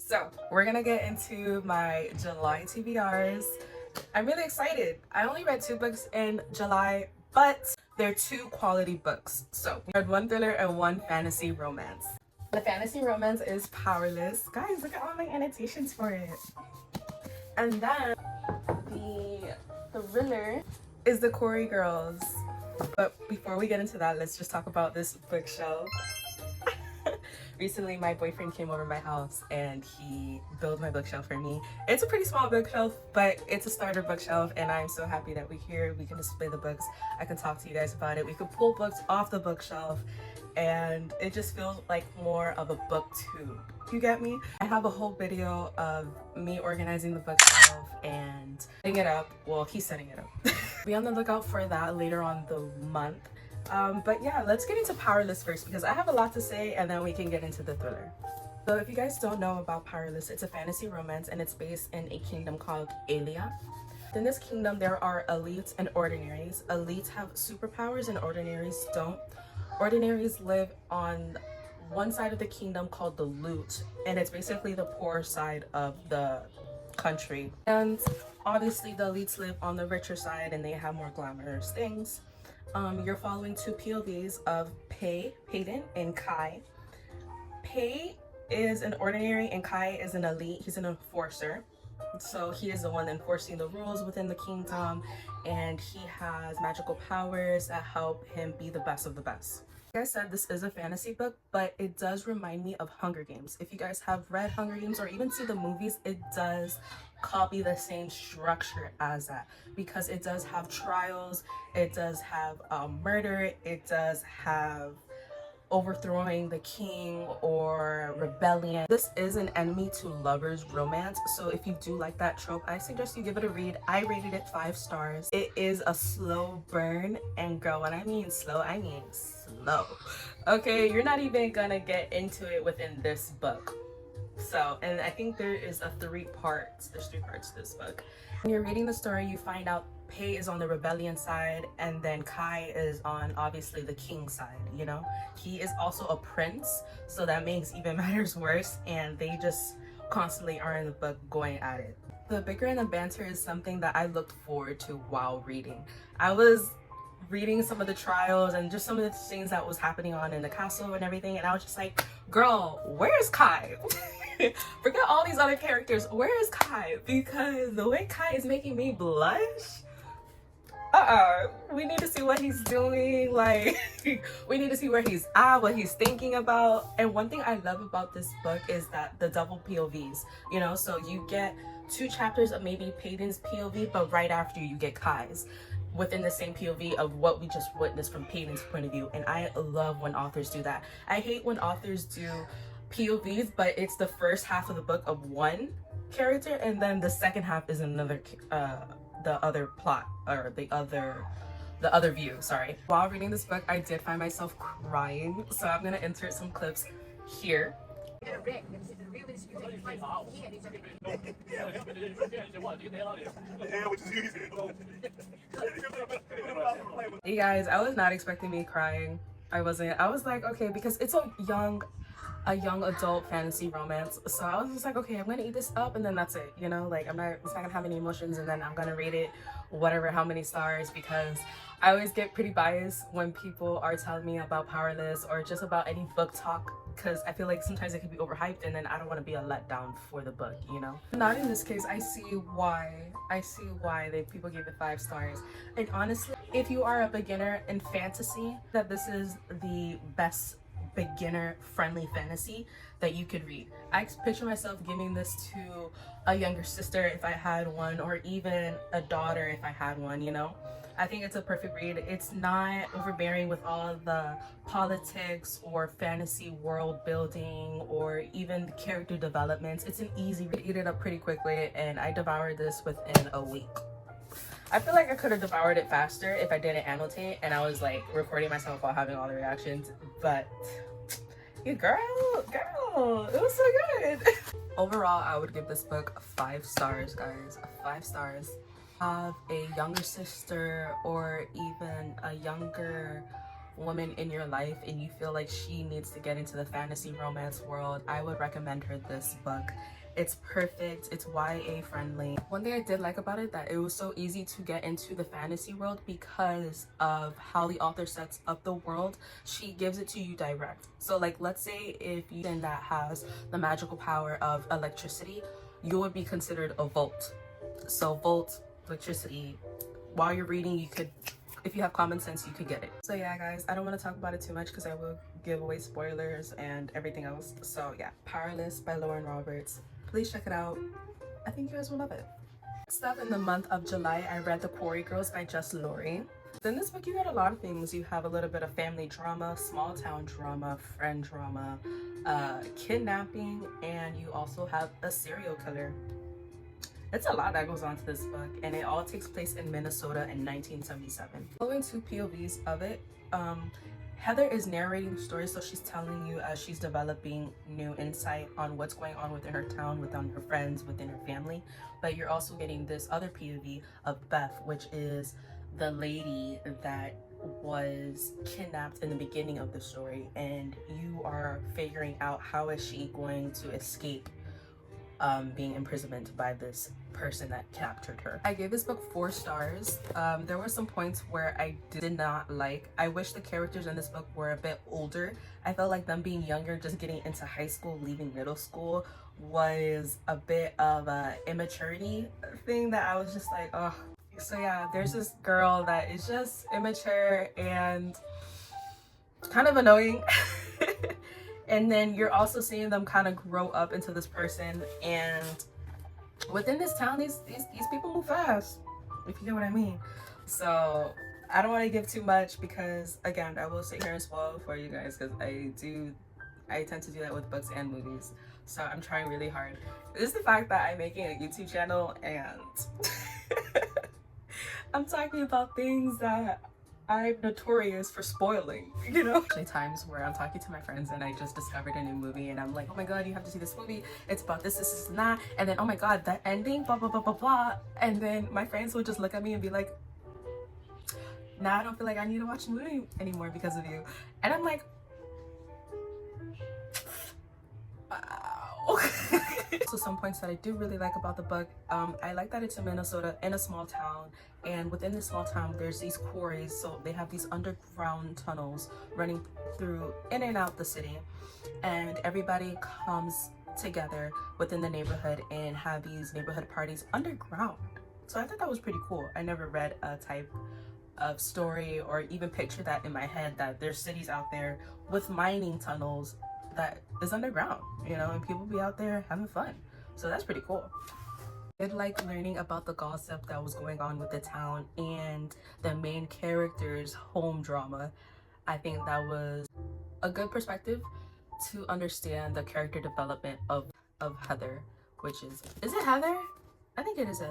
So we're gonna get into my July TBRs. I'm really excited. I only read 2 books in July, but they're 2 quality books. So we read 1 thriller and 1 fantasy romance. The fantasy romance is Powerless. Guys, look at all my annotations for it. And then the thriller is The Corey Girls. But before we get into that, let's just talk about this bookshelf. Recently, my boyfriend came over my house and he built my bookshelf for me. It's a pretty small bookshelf, but it's a starter bookshelf, and I'm so happy that we're here. We can display the books. I can talk to you guys about it. We could pull books off the bookshelf, and it just feels like more of a booktube. You get me? I have a whole video of me organizing the bookshelf and setting it up. Well, he's setting it up. Be on the lookout for that later on the month. But yeah, let's get into Powerless first because I have a lot to say, and then we can get into the thriller. So if you guys don't know about Powerless, it's a fantasy romance and it's based in a kingdom called Aelia. In this kingdom, there are elites and ordinaries. Elites have superpowers and ordinaries don't. Ordinaries live on one side of the kingdom called the Loot, and it's basically the poor side of the country. And obviously the elites live on the richer side and they have more glamorous things. You're following 2 POVs of Peyton, and Kai. Pei is an ordinary and Kai is an elite. He's an enforcer. So he is the one enforcing the rules within the kingdom, and he has magical powers that help him be the best of the best. Like I said, this is a fantasy book, but it does remind me of Hunger Games. If you guys have read Hunger Games or even see the movies, it does copy the same structure as that because it does have trials, it does have murder, it does have overthrowing the king or rebellion. This is an enemy to lovers romance, so if you do like that trope, I suggest you give it a read. I rated it 5 stars. It is a slow burn, and girl, when I mean slow, I mean slow. Okay, you're not even gonna get into it within this book. So, and I think there is there's 3 parts to this book. When you're reading the story, you find out Pei is on the rebellion side, and then Kai is on obviously the king side, you know? He is also a prince, so that makes even matters worse, and they just constantly are in the book going at it. The bicker and the banter is something that I looked forward to while reading. I was reading some of the trials and just some of the things that was happening on in the castle and everything, and I was just like, girl, where's Kai? Forget all these other characters, where is Kai? Because the way Kai is making me blush, we need to see what he's doing. Like, we need to see where he's at, what he's thinking about. And one thing I love about this book is that the double POVs, you know, so you get 2 chapters of maybe Peyton's POV, but right after you get Kai's within the same POV of what we just witnessed from Peyton's point of view. And I love when authors do that. I hate when authors do POVs, but it's the first half of the book of one character, and then the second half is another the other plot, or the other view, sorry. While reading this book, I did find myself crying, so I'm gonna insert some clips here. Hey guys, I was not expecting me crying. I was like, okay, because it's a young adult fantasy romance, so I was just like, okay, I'm gonna eat this up and then that's it, you know, like it's not gonna have any emotions, and then I'm gonna rate it whatever, how many stars, because I always get pretty biased when people are telling me about Powerless or just about any book talk, because I feel like sometimes it can be overhyped, and then I don't want to be a letdown for the book, you know. Not in this case. I see why people gave it 5 stars. And honestly, if you are a beginner in fantasy, that this is the best beginner friendly fantasy that you could read. I picture myself giving this to a younger sister if I had one, or even a daughter if I had one, you know. I think it's a perfect read. It's not overbearing with all the politics or fantasy world building or even the character developments. It's an easy read. Eat it up pretty quickly, and I devoured this within a week. I feel like I could have devoured it faster if I didn't annotate and I was like recording myself while having all the reactions, but yeah, girl, it was so good. Overall, I would give this book 5 stars, guys. 5 stars. Have a younger sister or even a younger woman in your life and you feel like she needs to get into the fantasy romance world, I would recommend her this book. It's perfect, it's YA friendly. One thing I did like about it, that it was so easy to get into the fantasy world because of how the author sets up the world. She gives it to you direct. So like, let's say if you that has the magical power of electricity, you would be considered a volt. So volt, electricity, while you're reading, you could, if you have common sense, you could get it. So yeah guys, I don't want to talk about it too much because I will give away spoilers and everything else. So yeah, Powerless by Lauren Roberts. Please check it out. I think you guys will love it. Next up, in the month of July, I read The Quarry Girls by Just Lori. In this book, you get a lot of things. You have a little bit of family drama, small town drama, friend drama, kidnapping, and you also have a serial killer. It's a lot that goes on to this book, and it all takes place in Minnesota in 1977. Following two POVs of it, Heather is narrating the story, so she's telling you as she's developing new insight on what's going on within her town, within her friends, within her family. But you're also getting this other POV of Beth, which is the lady that was kidnapped in the beginning of the story, and you are figuring out how is she going to escape being imprisoned by this person that captured her. I gave this book 4 stars. There were some points where I did not like. I wish the characters in this book were a bit older. I felt like them being younger, just getting into high school, leaving middle school, was a bit of a immaturity thing that I was just like, oh. So yeah, there's this girl that is just immature and kind of annoying. And then you're also seeing them kind of grow up into this person, and within this town, these people move fast, if you get what I mean. So I don't want to give too much because, again, I will sit here and spoil for you guys because I tend to do that with books and movies. So I'm trying really hard. This is the fact that I'm making a YouTube channel and I'm talking about things that I'm notorious for spoiling, you know? Actually, times where I'm talking to my friends and I just discovered a new movie and I'm like, oh my god, you have to see this movie. It's about this, and that. And then, oh my god, that ending, blah, blah, blah, blah, blah. And then my friends will just look at me and be like, nah, I don't feel like I need to watch the movie anymore because of you. And I'm like, wow. So some points that I do really like about the book, I like that it's in Minnesota, in a small town, and within this small town there's these quarries, so they have these underground tunnels running through in and out the city, and everybody comes together within the neighborhood and have these neighborhood parties underground. So I thought that was pretty cool. I never read a type of story or even picture that in my head, that there's cities out there with mining tunnels that is underground, you know, and people be out there having fun. So that's pretty cool. I did like learning about the gossip that was going on with the town and the main character's home drama. I think that was a good perspective to understand the character development of Heather, which is it Heather? I think it is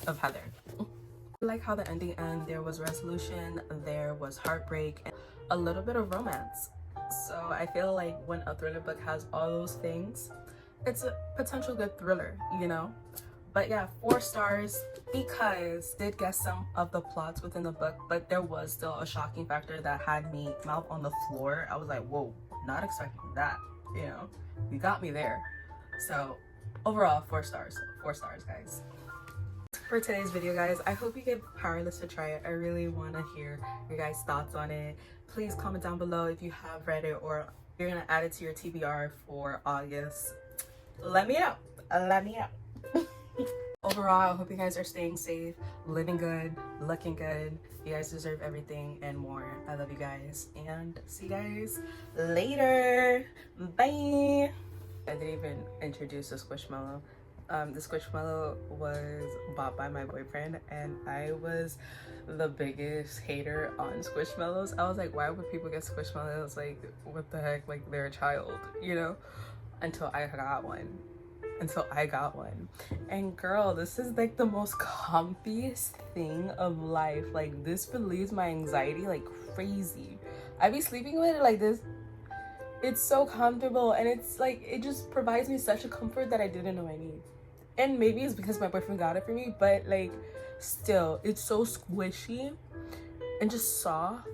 of Heather. I like how the ending ended. There was resolution, there was heartbreak, and a little bit of romance. So I feel like when a thriller book has all those things, it's a potential good thriller, you know? But yeah, 4 stars because I did get some of the plots within the book, but there was still a shocking factor that had me mouth on the floor. I was like, whoa, not expecting that, you know? You got me there. So overall, 4 stars. 4 stars, guys. For today's video, guys, I hope you give Powerless a try. I really want to hear your guys' thoughts on it. Please comment down below if you have read it or you're gonna add it to your TBR for August. Let me know. Let me know. Overall, I hope you guys are staying safe, living good, looking good. You guys deserve everything and more. I love you guys, and see you guys later. Bye. I didn't even introduce the Squishmallow. The Squishmallow was bought by my boyfriend, and I was the biggest hater on Squishmallows. I was like, why would people get Squishmallows? Like, what the heck? Like, they're a child, you know? Until I got one. And girl, this is like the most comfiest thing of life. Like, this relieves my anxiety like crazy. I be sleeping with it like this. It's so comfortable, and it's like, it just provides me such a comfort that I didn't know I need. And maybe it's because my boyfriend got it for me, but like, still, it's so squishy and just soft.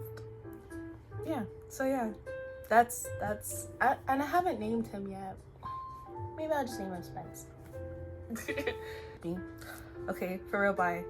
yeah. So yeah, that's And I haven't named him yet. Maybe I'll just name him Spence. okay, for real, bye.